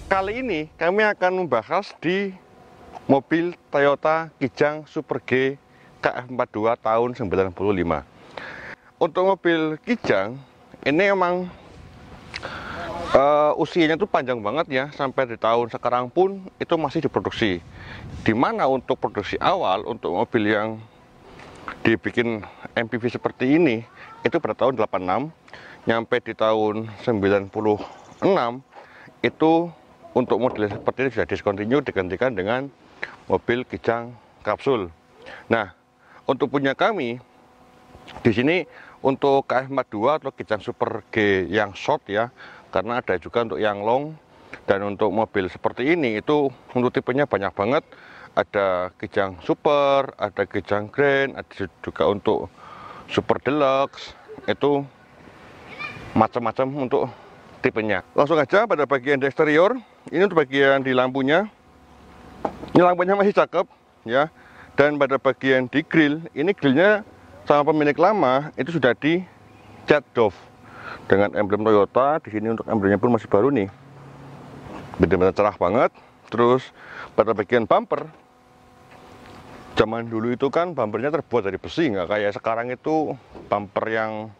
Kali ini kami akan membahas di mobil Toyota Kijang Super G KF42 tahun 95. Untuk mobil Kijang ini emang usianya tuh panjang banget ya, sampai di tahun sekarang pun itu masih diproduksi. Dimana untuk produksi awal untuk mobil yang dibikin MPV seperti ini itu pada tahun 86, nyampe di tahun 96 itu untuk model seperti ini sudah discontinue, digantikan dengan mobil Kijang kapsul. Nah, untuk punya kami di sini untuk KF42 atau Kijang Super G yang short ya, karena ada juga untuk yang long. Dan untuk mobil seperti ini itu untuk tipenya banyak banget. Ada Kijang Super, ada Kijang Grand, ada juga untuk Super Deluxe. Itu macam-macam untuk tipenya. Langsung aja pada bagian di eksterior. Ini untuk bagian di lampunya. Ini lampunya masih cakep ya. Dan pada bagian di grill, ini grillnya sama pemilik lama itu sudah di cat doff dengan emblem Toyota. Di sini untuk emblemnya pun masih baru nih, benar-benar cerah banget. Terus pada bagian bumper, zaman dulu itu kan bumpernya terbuat dari besi, nggak kayak sekarang itu bumper yang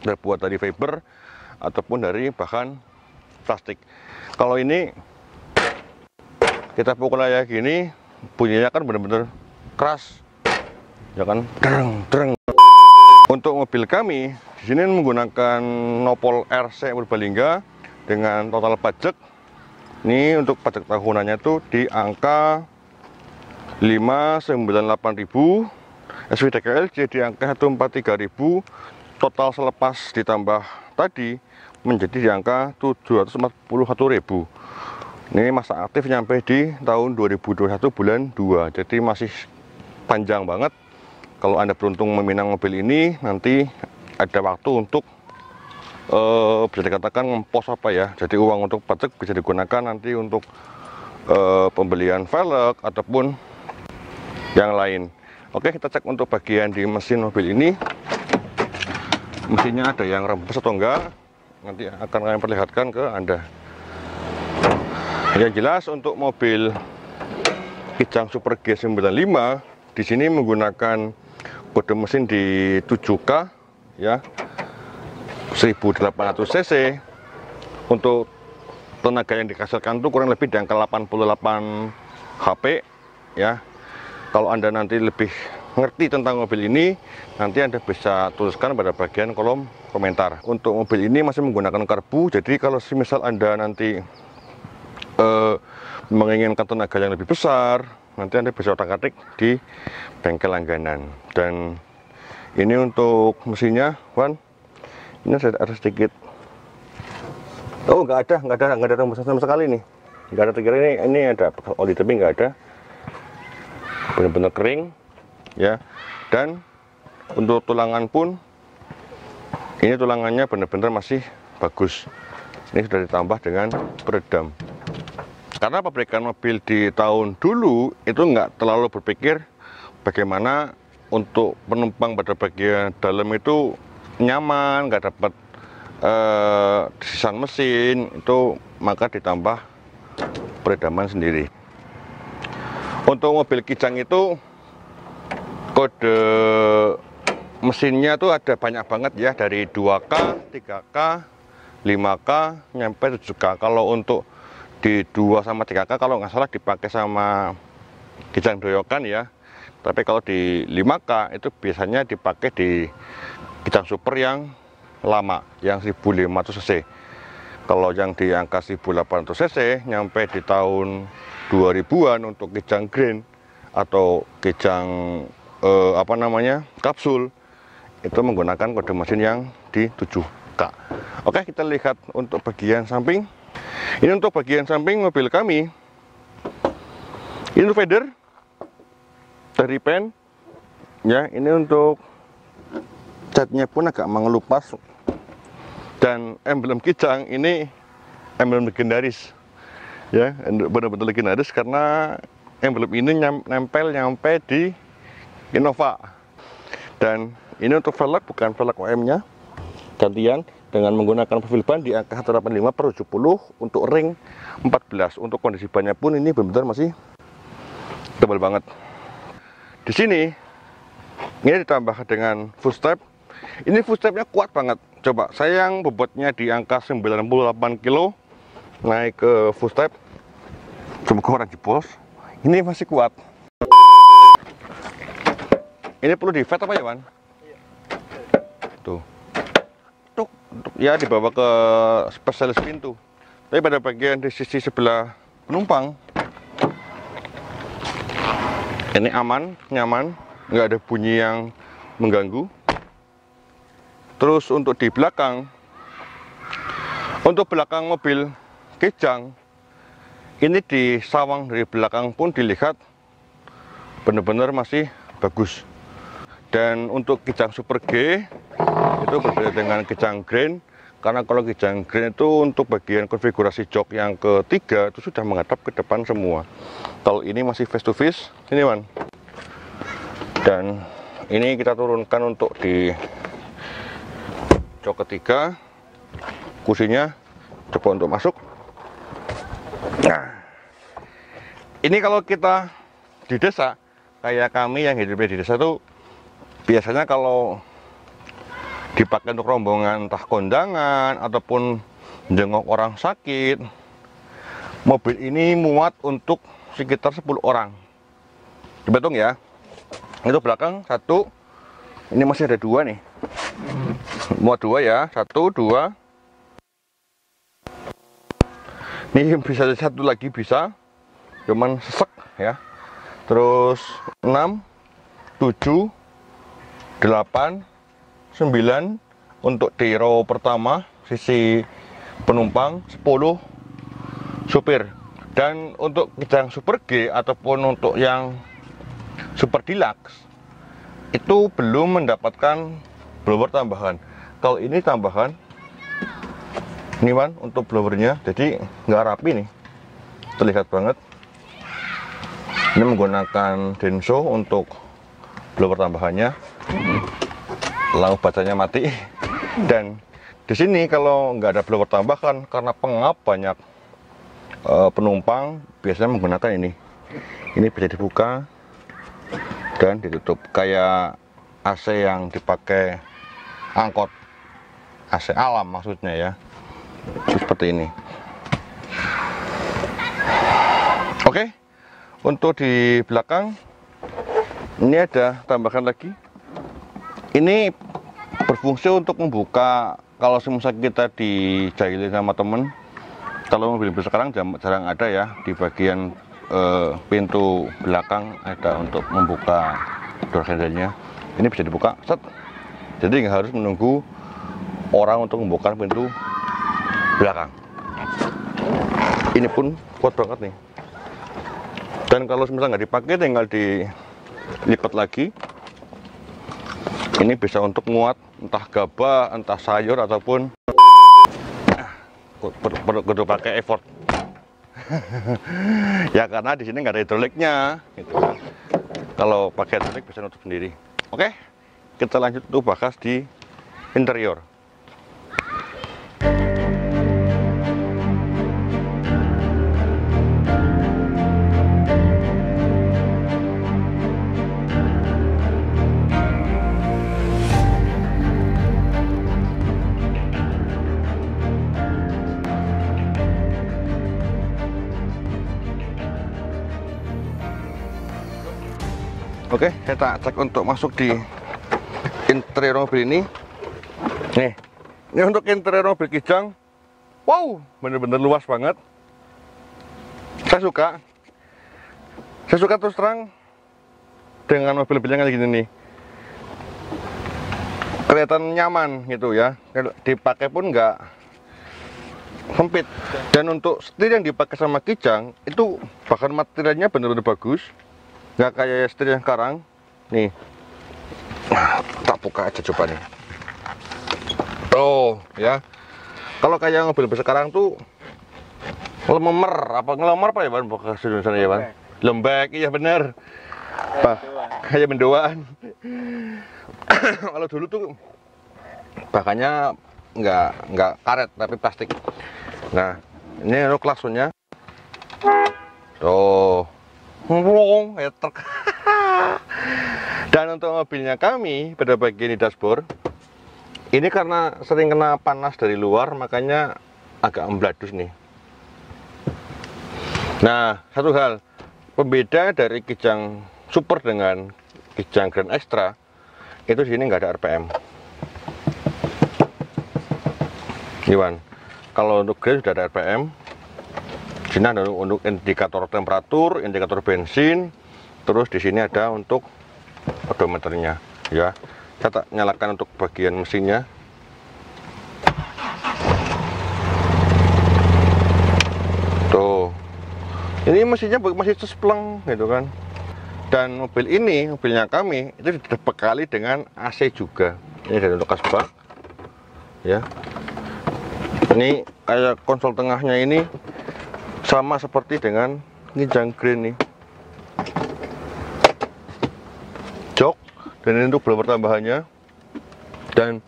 terbuat dari fiber ataupun dari bahan plastik. Kalau ini kita pukul kayak gini, bunyinya kan benar-benar keras, ya kan, dereng. Untuk mobil kami di sini menggunakan Nopol RC Purbalingga dengan total pajak. Ini untuk pajak tahunannya tuh di angka 598.000, SPDKLJ di angka 143.000, total selepas ditambah tadi menjadi di angka 741.000. Ini masa aktif nyampe di tahun 2021 bulan 2, jadi masih panjang banget. Kalau Anda beruntung meminang mobil ini, nanti ada waktu untuk bisa dikatakan ngempos apa ya, jadi uang untuk pajak bisa digunakan nanti untuk pembelian velg ataupun yang lain. Oke, kita cek untuk bagian di mesin mobil ini. Mesinnya ada yang rembes atau enggak, nanti akan kami perlihatkan ke Anda. Yang jelas untuk mobil Kijang Super G95 di sini menggunakan kode mesin di 7K ya, 1800 cc. Untuk tenaga yang dihasilkan itu kurang lebih di angka 88 HP ya. Kalau Anda nanti lebih ngerti tentang mobil ini, nanti Anda bisa tuliskan pada bagian kolom komentar. Untuk mobil ini masih menggunakan karbu, jadi kalau misal Anda nanti menginginkan tenaga yang lebih besar, nanti Anda bisa otak-atik di bengkel langganan. Dan ini untuk mesinnya, Wan, ini ada sedikit, oh nggak ada rembusan sama sekali nih, nggak ada. Terkira ini ada oli, tapi nggak ada, benar-benar kering ya. Dan untuk tulangan pun, ini tulangannya benar-benar masih bagus. Ini sudah ditambah dengan peredam. Karena pabrikan mobil di tahun dulu itu nggak terlalu berpikir bagaimana untuk penumpang pada bagian dalam itu nyaman, nggak dapat desain mesin itu, maka ditambah peredaman sendiri. Untuk mobil Kijang itu kode mesinnya tuh ada banyak banget ya, dari 2K, 3K, 5K, nyampe 7K. Kalau untuk di 2 sama 3K kalau nggak salah dipakai sama Kijang Doyokan ya. Tapi kalau di 5K itu biasanya dipakai di Kijang Super yang lama, yang 1500 cc. Kalau yang di angka 1800 cc nyampe di tahun 2000-an untuk Kijang Grand atau Kijang kapsul, itu menggunakan kode mesin yang di 7K. Oke, kita lihat untuk bagian samping. Ini untuk bagian samping mobil kami. Ini untuk fender dari pen ya. Ini untuk catnya pun agak mengelupas. Dan emblem Kijang ini emblem legendaris ya, benar-benar legendaris karena emblem ini nempel nyampe di Innova. Dan ini untuk velg, bukan velg OM nya, gantian. dengan menggunakan profil ban di angka 185/70 untuk ring 14. Untuk kondisi bannya pun ini benar-benar masih tebal banget. Di sini ini ditambah dengan footstep. Ini footstepnya kuat banget. Coba saya yang bobotnya di angka 98 kilo naik ke footstep, semoga orang jebol. Ini masih kuat. Ini perlu di vet apa ya, Wan? Tuh. Untuk ya dibawa ke spesialis pintu. Tapi pada bagian di sisi sebelah penumpang ini aman, nyaman, nggak ada bunyi yang mengganggu. Terus untuk di belakang, untuk belakang mobil Kijang, ini di sawang dari belakang pun dilihat benar-benar masih bagus. Dan untuk Kijang Super G itu berbeda dengan Kijang Grand, karena kalau Kijang Grand itu untuk bagian konfigurasi jok yang ketiga itu sudah menghadap ke depan semua. Kalau ini masih face to face, ini Wan. Dan ini kita turunkan untuk di jok ketiga, kursinya coba untuk masuk. Nah, ini kalau kita di desa, kayak kami yang hidupnya di desa itu biasanya kalau dipakai untuk rombongan entah kondangan ataupun jenguk orang sakit, mobil ini muat untuk sekitar 10 orang. Dihitung ya, itu belakang 1, ini masih ada 2 nih, muat 2 ya, 1, 2, ini bisa 1 lagi bisa, cuman sesek ya. Terus 6, 7, 8, 9 untuk di row pertama sisi penumpang, 10 supir. Dan untuk Kijang Super G ataupun untuk yang Super Deluxe itu belum mendapatkan blower tambahan. Kalau ini tambahan, ini Wan, untuk blowernya, jadi nggak rapi nih, terlihat banget. Ini menggunakan Denso untuk blower tambahannya. Lalu bacanya mati. Dan di sini kalau nggak ada blower tambahan karena pengap banyak penumpang biasanya menggunakan ini. Ini bisa dibuka dan ditutup kayak AC yang dipakai angkot, AC alam maksudnya ya. Seperti ini. Oke, untuk di belakang ini ada tambahan lagi. Ini berfungsi untuk membuka kalau misalnya kita dijailin sama temen. Kalau mobil-mobil sekarang jarang ada ya, di bagian pintu belakang ada untuk membuka door handle-nya. Ini bisa dibuka, set. Jadi nggak harus menunggu orang untuk membuka pintu belakang. Ini pun kuat banget nih. Dan kalau misalnya nggak dipakai, tinggal dilipat lagi. Ini bisa untuk muat entah gabah, entah sayur ataupun perlu pakai effort. Ya karena di sini nggak ada hidroliknya. Gitu. Kalau pakai hidrolik bisa nutup sendiri. Oke, kita lanjut tuh bahas di interior. Oke, kita cek untuk masuk di interior mobil ini. Nih, ini untuk interior mobil Kijang. Wow, bener-bener luas banget. Saya suka terus terang dengan mobil-mobil yang kayak gini nih. Kelihatan nyaman gitu ya. Dipakai pun nggak sempit. Dan untuk setir yang dipakai sama Kijang itu bahkan materialnya bener-bener bagus. Nggak kayak setir yang sekarang nih. Tak buka aja coba nih. Oh ya, kalau kayak mobil sekarang tuh lemer apa ya Bang, bahasa Indonesia ya Bang, lembek. Iya bener, apa kayak mendoan. Kalau dulu tuh bahkannya nggak karet tapi plastik. Nah, ini untuk klaksonnya tuh kayak truk. Dan untuk mobilnya kami pada bagian di dashboard ini karena sering kena panas dari luar makanya agak embladus nih. Nah, satu hal pembeda dari Kijang Super dengan Kijang Grand Extra itu di sini nggak ada RPM. Iwan, kalau untuk Grand sudah ada RPM. Di sini ada untuk indikator temperatur, indikator bensin, terus di sini ada untuk odometernya, ya. Saya tak nyalakan untuk bagian mesinnya. Tuh, ini mesinnya masih cespleng, gitu kan. Dan mobil ini, mobilnya kami itu dibekali dengan AC juga. Ini dari untuk kasbak, ya. Ini kayak konsol tengahnya ini sama seperti dengan Kijang Grand nih, jok, dan ini untuk belum tambahannya. Dan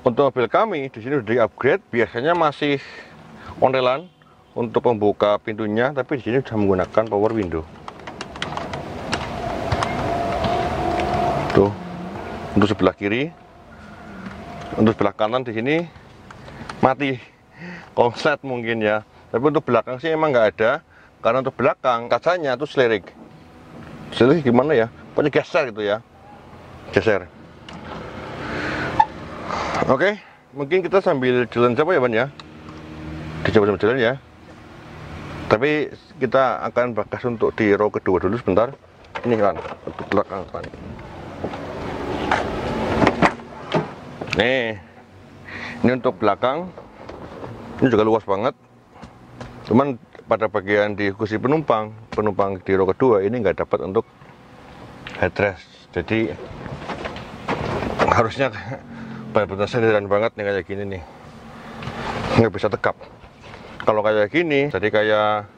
untuk mobil kami di sini udah di-upgrade, biasanya masih ontelan untuk membuka pintunya, tapi di sini sudah menggunakan power window. Tuh, untuk sebelah kiri, untuk sebelah kanan di sini mati konslet mungkin ya. Tapi untuk belakang sih emang nggak ada, karena untuk belakang kacanya tuh selirik. Selirik gimana ya? Pokoknya geser gitu ya, geser. Oke, mungkin kita sambil jalan coba ya Ban ya, dicoba jalan ya. Tapi kita akan bahas untuk di row kedua dulu sebentar. Ini kan untuk belakang kan. Nih, ini untuk belakang. Ini juga luas banget. Cuman pada bagian di kursi penumpang di row kedua ini nggak dapat untuk headrest. Jadi harusnya benar-benar sederhana banget nih kayak gini nih. Nggak bisa tegap. Kalau kayak gini, jadi kayak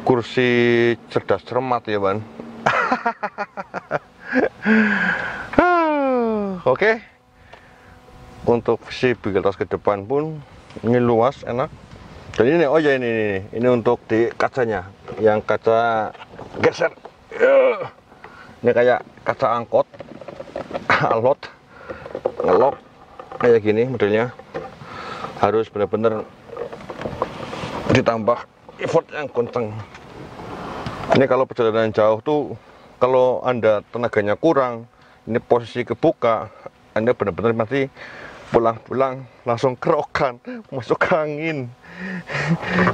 kursi cerdas cermat ya Ban. Oke. Untuk visibilitas ke depan pun ini luas, enak. Dan ini, oh ya ini untuk di kacanya, yang kaca geser. Ini kayak kaca angkot, alot, ngelok kayak gini modelnya. Harus benar-benar ditambah effort yang kenceng. Ini kalau perjalanan jauh tuh, kalau Anda tenaganya kurang, ini posisi kebuka, Anda benar-benar mati. Pulang-pulang langsung kerokan, masuk angin.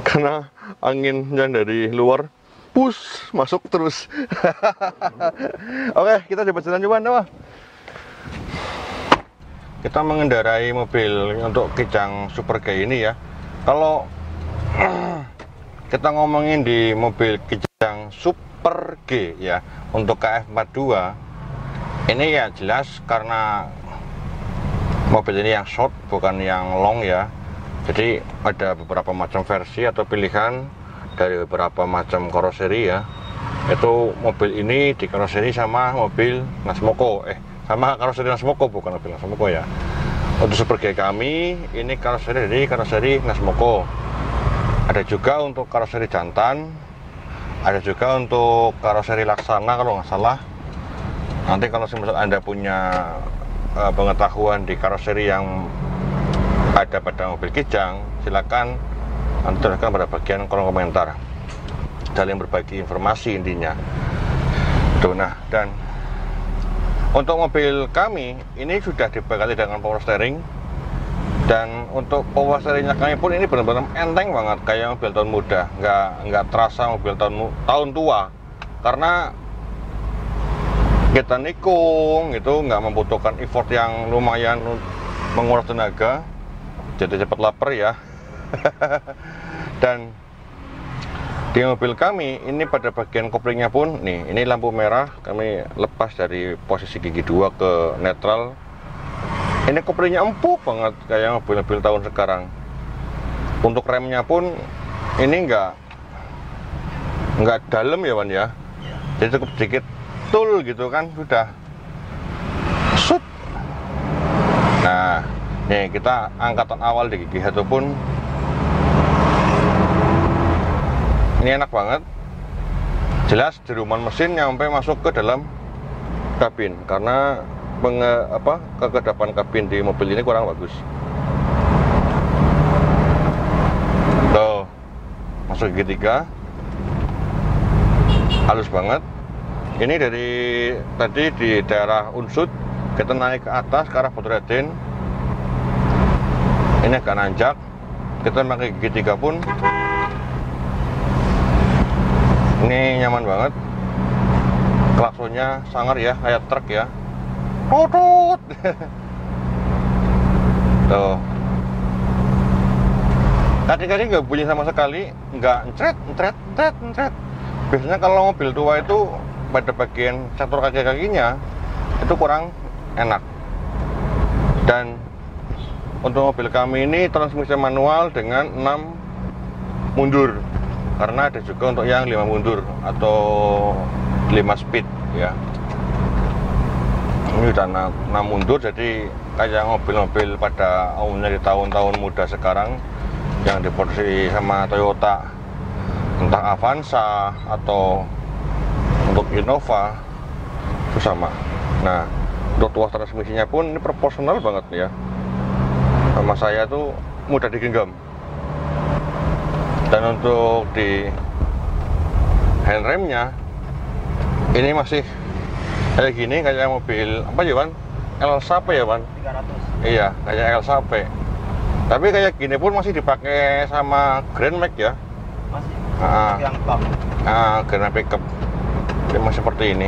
Karena anginnya dari luar push masuk terus. Oke, kita coba jalan coba. Kita mengendarai mobil untuk Kijang Super G ini ya. Kalau kita ngomongin di mobil Kijang Super G ya, untuk KF42 ini ya jelas karena mobil ini yang short bukan yang long ya. Jadi ada beberapa macam versi atau pilihan dari beberapa macam karoseri ya. Itu mobil ini di karoseri sama mobil Nasmoko, sama karoseri Nasmoko, bukan mobil Nasmoko ya. Untuk Super G kami ini karoseri dari karoseri Nasmoko. Ada juga untuk karoseri jantan, ada juga untuk karoseri Laksana kalau nggak salah. Nanti kalau misal Anda punya pengetahuan di karoseri yang ada pada mobil Kijang, silakan nanti tuliskan pada bagian kolom komentar. Saling berbagi informasi intinya. Tuh, nah, dan untuk mobil kami ini sudah dibekali dengan power steering, dan untuk power steeringnya kami pun ini benar-benar enteng banget kayak mobil tahun muda, nggak terasa mobil tahun tua, karena kita nikung itu nggak membutuhkan effort yang lumayan menguras tenaga, jadi cepat lapar ya. Dan di mobil kami ini pada bagian koplingnya pun nih, ini lampu merah kami lepas dari posisi gigi 2 ke netral. Ini koplingnya empuk banget kayak mobil-mobil tahun sekarang. Untuk remnya pun ini nggak dalam ya Wan ya, jadi cukup sedikit tul gitu kan sudah shoot. Nah, Nih, kita angkatan awal di gigi satu pun ini enak banget. Jelas jeruman mesin nyampe masuk ke dalam kabin karena kekedapan kabin di mobil ini kurang bagus. Tuh, masuk gigi 3, halus banget. Ini dari tadi di daerah Unsut kita naik ke atas ke arah Badrodin. Ini agak nanjak. Kita pakai gigi 3 pun ini nyaman banget. Klaksonnya sangar ya, kayak truk ya. Tutut. Tuh. Kaki-kaki nggak bunyi sama sekali, nggak entret. Biasanya kalau mobil tua itu pada bagian sektor kaki-kakinya itu kurang enak. Dan untuk mobil kami ini transmisi manual dengan 6 mundur. Karena ada juga untuk yang 5 mundur atau 5 speed ya. Ini udah 6 mundur, jadi kayak mobil-mobil pada umumnya di tahun-tahun muda sekarang yang diproduksi sama Toyota, entah Avanza atau untuk Innova itu sama. Nah, untuk tuas transmisinya pun ini proporsional banget ya. Sama saya tuh mudah digenggam. Dan untuk di handremnya ini masih kayak gini, kayak mobil apa ya, Ban? Elsa apa ya, Ban? 300. Iya, kayak Elsa apa. Tapi kayak gini pun masih dipakai sama Grand Max ya. Masih. Yang top. Grand Pickup. Ini masih seperti ini.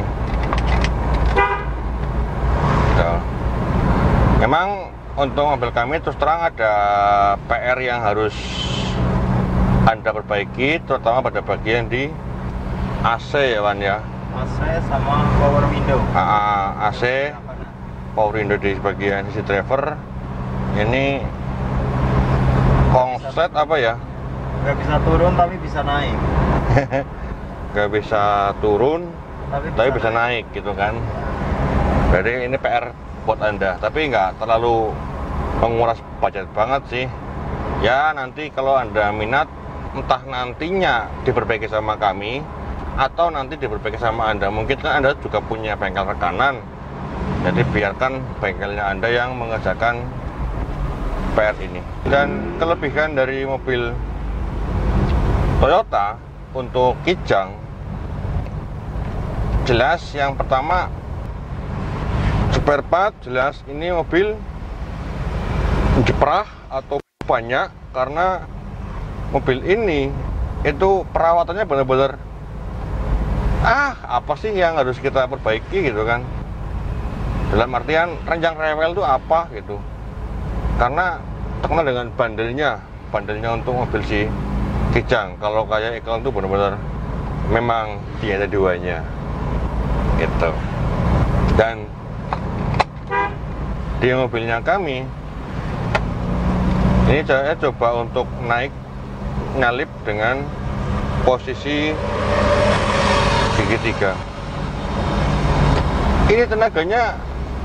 Tuh. Memang untuk mobil kami terus terang ada PR yang harus Anda perbaiki, terutama pada bagian di AC ya, Wan ya. AC sama power window. AC, power window di bagian sisi driver. Ini konslet apa ya? Nggak bisa turun tapi bisa naik. Nggak bisa turun tapi bisa naik gitu kan. Jadi ini PR buat Anda, tapi nggak terlalu menguras budget banget sih. Ya nanti kalau Anda minat, entah nantinya diperbaiki sama kami atau nanti diperbaiki sama Anda. Mungkin kan Anda juga punya bengkel rekanan, jadi biarkan bengkelnya Anda yang mengerjakan PR ini. Dan kelebihan dari mobil Toyota untuk Kijang, jelas yang pertama spare part, jelas ini mobil jeprah atau banyak karena mobil ini itu perawatannya benar-benar apa sih yang harus kita perbaiki gitu kan. Dalam artian renjang rewel itu apa gitu. Karena terkenal dengan bandelnya untuk mobil si Kijang. Kalau kayak iklan itu benar-benar memang tiada duanya gitu. Dan di mobilnya kami ini saya coba untuk nyalip dengan posisi gigi 3. Ini tenaganya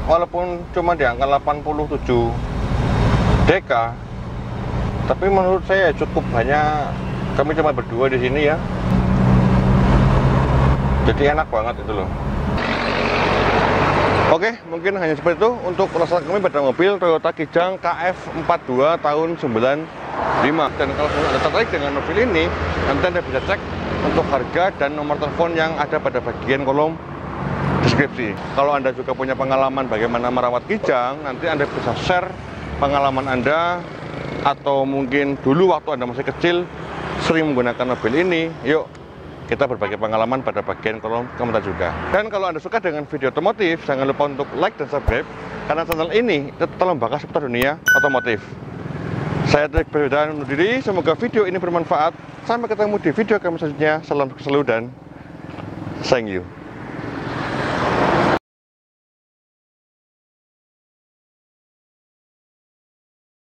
walaupun cuma di angka 87 dk, tapi menurut saya cukup banyak. Kami cuma berdua di sini ya, jadi enak banget itu loh. Oke, mungkin hanya seperti itu untuk ulasan kami pada mobil Toyota Kijang KF42 tahun 95. Dan kalau Anda tertarik dengan mobil ini, nanti Anda bisa cek untuk harga dan nomor telepon yang ada pada bagian kolom deskripsi. Kalau Anda juga punya pengalaman bagaimana merawat Kijang, nanti Anda bisa share pengalaman Anda, atau mungkin dulu waktu Anda masih kecil sering menggunakan mobil ini. Yuk kita berbagi pengalaman pada bagian kolom komentar juga. Dan kalau Anda suka dengan video otomotif, jangan lupa untuk like dan subscribe, karena channel ini tetap membahas seputar dunia otomotif. Saya Trik Berbeda undur diri, semoga video ini bermanfaat. Sampai ketemu di video kami selanjutnya. Salam selalu dan thank you.